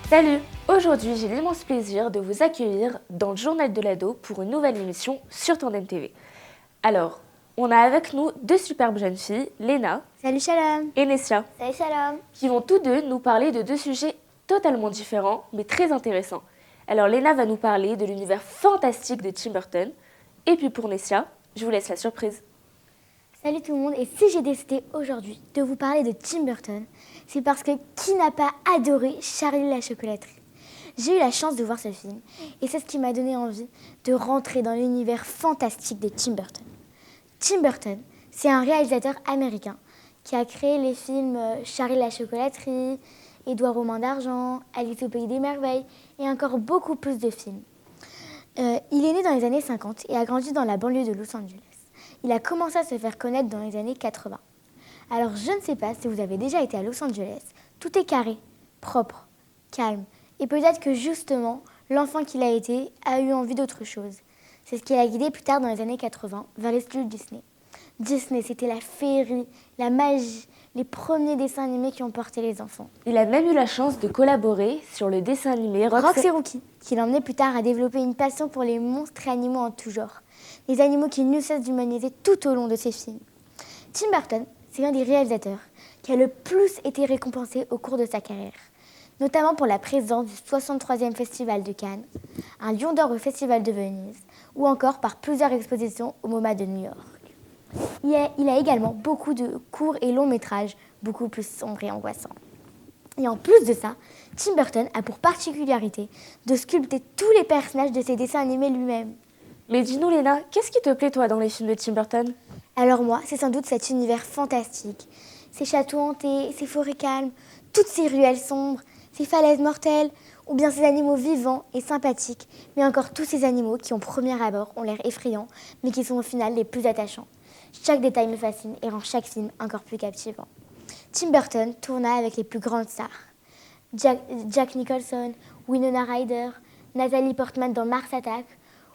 Salut! Aujourd'hui, j'ai l'immense plaisir de vous accueillir dans le Journal de l'Ado pour une nouvelle émission sur Tandem TV. Alors, on a avec nous deux superbes jeunes filles, Léna Salut Shalom. et Nessia, Salut Shalom. qui vont tous deux nous parler de deux sujets totalement différents, mais très intéressants. Alors, Léna va nous parler de l'univers fantastique de Tim Burton, et puis pour Nessia, je vous laisse la surprise. Salut tout le monde, et si j'ai décidé aujourd'hui de vous parler de Tim Burton, c'est parce que qui n'a pas adoré Charlie la chocolaterie? J'ai eu la chance de voir ce film, et c'est ce qui m'a donné envie de rentrer dans l'univers fantastique de Tim Burton. Tim Burton, c'est un réalisateur américain qui a créé les films Charlie la chocolaterie, Édouard aux mains d'argent, Alice au pays des merveilles, et encore beaucoup plus de films. Il est né dans les années 50 et a grandi dans la banlieue de Los Angeles. Il a commencé à se faire connaître dans les années 80. Alors je ne sais pas si vous avez déjà été à Los Angeles. Tout est carré, propre, calme. Et peut-être que justement, l'enfant qu'il a été a eu envie d'autre chose. C'est ce qui l'a guidé plus tard dans les années 80 vers les studios Disney. Disney, c'était la féerie, la magie, les premiers dessins animés qui ont porté les enfants. Il a même eu la chance de collaborer sur le dessin animé Rox et Rookie, qui l'emmenait plus tard à développer une passion pour les monstres et animaux en tout genre. Les animaux qui ne cessent d'humaniser tout au long de ses films. Tim Burton, c'est l'un des réalisateurs qui a le plus été récompensé au cours de sa carrière, notamment pour la présence du 63e Festival de Cannes, un Lion d'Or au Festival de Venise, ou encore par plusieurs expositions au MoMA de New York. Il a également beaucoup de courts et longs métrages, beaucoup plus sombres et angoissants. Et en plus de ça, Tim Burton a pour particularité de sculpter tous les personnages de ses dessins animés lui-même. Mais dis-nous Léna, qu'est-ce qui te plaît toi dans les films de Tim Burton? Alors moi, c'est sans doute cet univers fantastique. Ces châteaux hantés, ces forêts calmes, toutes ces ruelles sombres, ces falaises mortelles, ou bien ces animaux vivants et sympathiques, mais encore tous ces animaux qui, au premier abord, ont l'air effrayants, mais qui sont au final les plus attachants. Chaque détail me fascine et rend chaque film encore plus captivant. Tim Burton tourna avec les plus grandes stars. Jack Nicholson, Winona Ryder, Natalie Portman dans Mars Attack,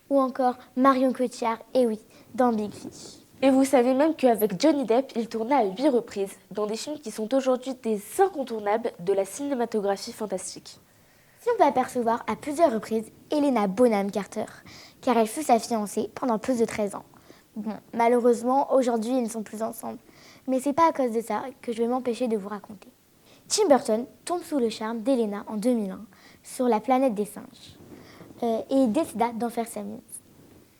ou encore Marion Cotillard, et oui, dans Big Fish. Et vous savez même qu'avec Johnny Depp, il tourna à 8 reprises dans des films qui sont aujourd'hui des incontournables de la cinématographie fantastique. Si on peut apercevoir à plusieurs reprises Helena Bonham Carter, car elle fut sa fiancée pendant plus de 13 ans. Bon, malheureusement, aujourd'hui, ils ne sont plus ensemble. Mais c'est pas à cause de ça que je vais m'empêcher de vous raconter. Tim Burton tombe sous le charme d'Helena en 2001 sur la planète des singes. Et il décida d'en faire sa muse.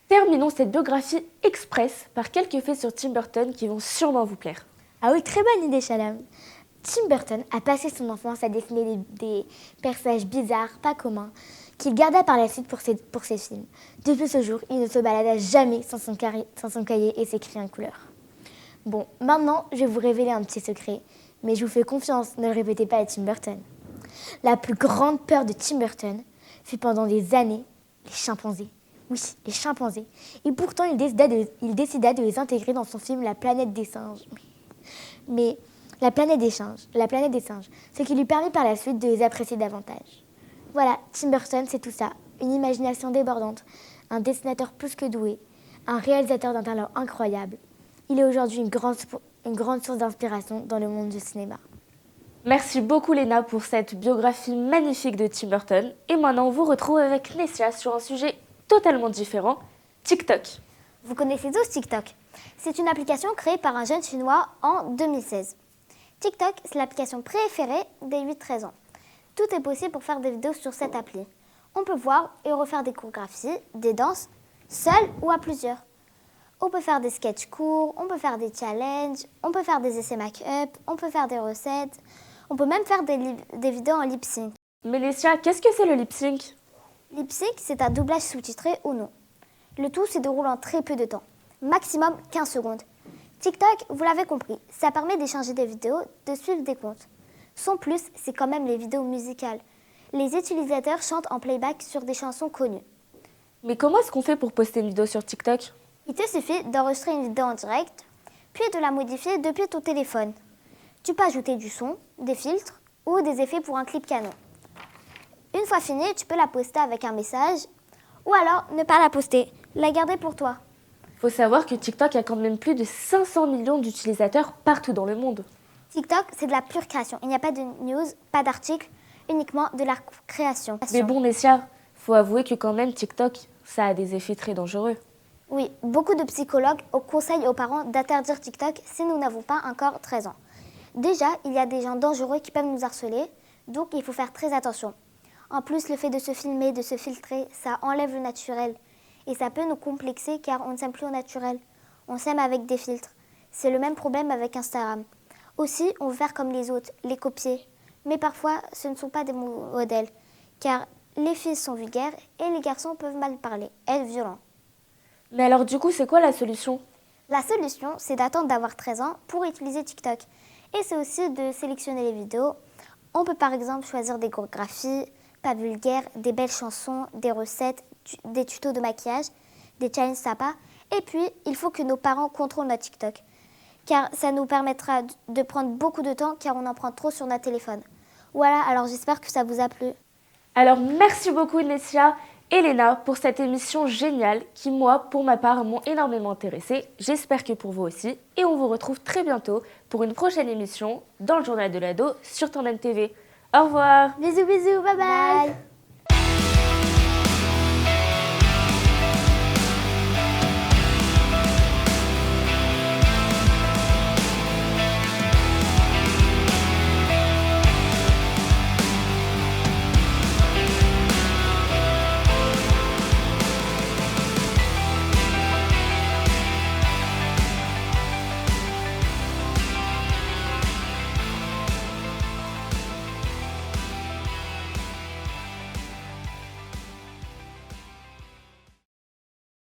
Terminons cette biographie express par quelques faits sur Tim Burton qui vont sûrement vous plaire. Ah oui, très bonne idée, Shalom. Tim Burton a passé son enfance à dessiner des personnages bizarres, pas communs, qu'il garda par la suite pour ses films. Depuis ce jour, il ne se balada jamais sans son cahier et ses crayons de couleur. Bon, maintenant, je vais vous révéler un petit secret, mais je vous fais confiance, ne le répétez pas à Tim Burton. La plus grande peur de Tim Burton fut pendant des années les chimpanzés. Oui, les chimpanzés. Et pourtant, il décida de les intégrer dans son film La planète des singes. Mais la planète des singes, ce qui lui permit par la suite de les apprécier davantage. Voilà, Tim Burton, c'est tout ça. Une imagination débordante, un dessinateur plus que doué, un réalisateur d'un talent incroyable. Il est aujourd'hui une grande source d'inspiration dans le monde du cinéma. Merci beaucoup Léna pour cette biographie magnifique de Tim Burton. Et maintenant, on vous retrouve avec Nessia sur un sujet totalement différent, TikTok. Vous connaissez tous TikTok? C'est une application créée par un jeune chinois en 2016. TikTok, c'est l'application préférée des 8-13 ans. Tout est possible pour faire des vidéos sur cette appli. On peut voir et refaire des chorégraphies, des danses, seul ou à plusieurs. On peut faire des sketchs courts, on peut faire des challenges, on peut faire des essais make-up, on peut faire des recettes, on peut même faire des vidéos en lip-sync. Mais Nessia, qu'est-ce que c'est le lip-sync? Lip-sync, c'est un doublage sous-titré ou non. Le tout se déroule en très peu de temps, maximum 15 secondes. TikTok, vous l'avez compris, ça permet d'échanger des vidéos, de suivre des comptes. Son plus, c'est quand même les vidéos musicales. Les utilisateurs chantent en playback sur des chansons connues. Mais comment est-ce qu'on fait pour poster une vidéo sur TikTok? Il te suffit d'enregistrer une vidéo en direct, puis de la modifier depuis ton téléphone. Tu peux ajouter du son, des filtres ou des effets pour un clip canon. Une fois fini, tu peux la poster avec un message ou alors ne pas la poster, la garder pour toi. Faut savoir que TikTok a quand même plus de 500 millions d'utilisateurs partout dans le monde. TikTok, c'est de la pure création. Il n'y a pas de news, pas d'articles uniquement de la création. Mais bon, Nessia, faut avouer que quand même TikTok, ça a des effets très dangereux. Oui, beaucoup de psychologues conseillent aux parents d'interdire TikTok si nous n'avons pas encore 13 ans. Déjà, il y a des gens dangereux qui peuvent nous harceler, donc il faut faire très attention. En plus, le fait de se filmer, de se filtrer, ça enlève le naturel. Et ça peut nous complexer car on ne s'aime plus au naturel. On s'aime avec des filtres. C'est le même problème avec Instagram. Aussi, on veut faire comme les autres, les copier. Mais parfois, ce ne sont pas des modèles, car les filles sont vulgaires et les garçons peuvent mal parler, être violents. Mais alors du coup, c'est quoi la solution? La solution, c'est d'attendre d'avoir 13 ans pour utiliser TikTok. Et c'est aussi de sélectionner les vidéos. On peut par exemple choisir des chorégraphies, pas vulgaires, des belles chansons, des recettes, des tutos de maquillage, des challenges sympas. Et puis, il faut que nos parents contrôlent notre TikTok. Car ça nous permettra de prendre beaucoup de temps car on en prend trop sur notre téléphone. Voilà, alors j'espère que ça vous a plu. Alors merci beaucoup Nessia et Léna pour cette émission géniale qui, moi, pour ma part, m'ont énormément intéressée. J'espère que pour vous aussi. Et on vous retrouve très bientôt pour une prochaine émission dans le Journal de l'Ado sur Tandem TV. Au revoir. Bisous, bisous, bye bye.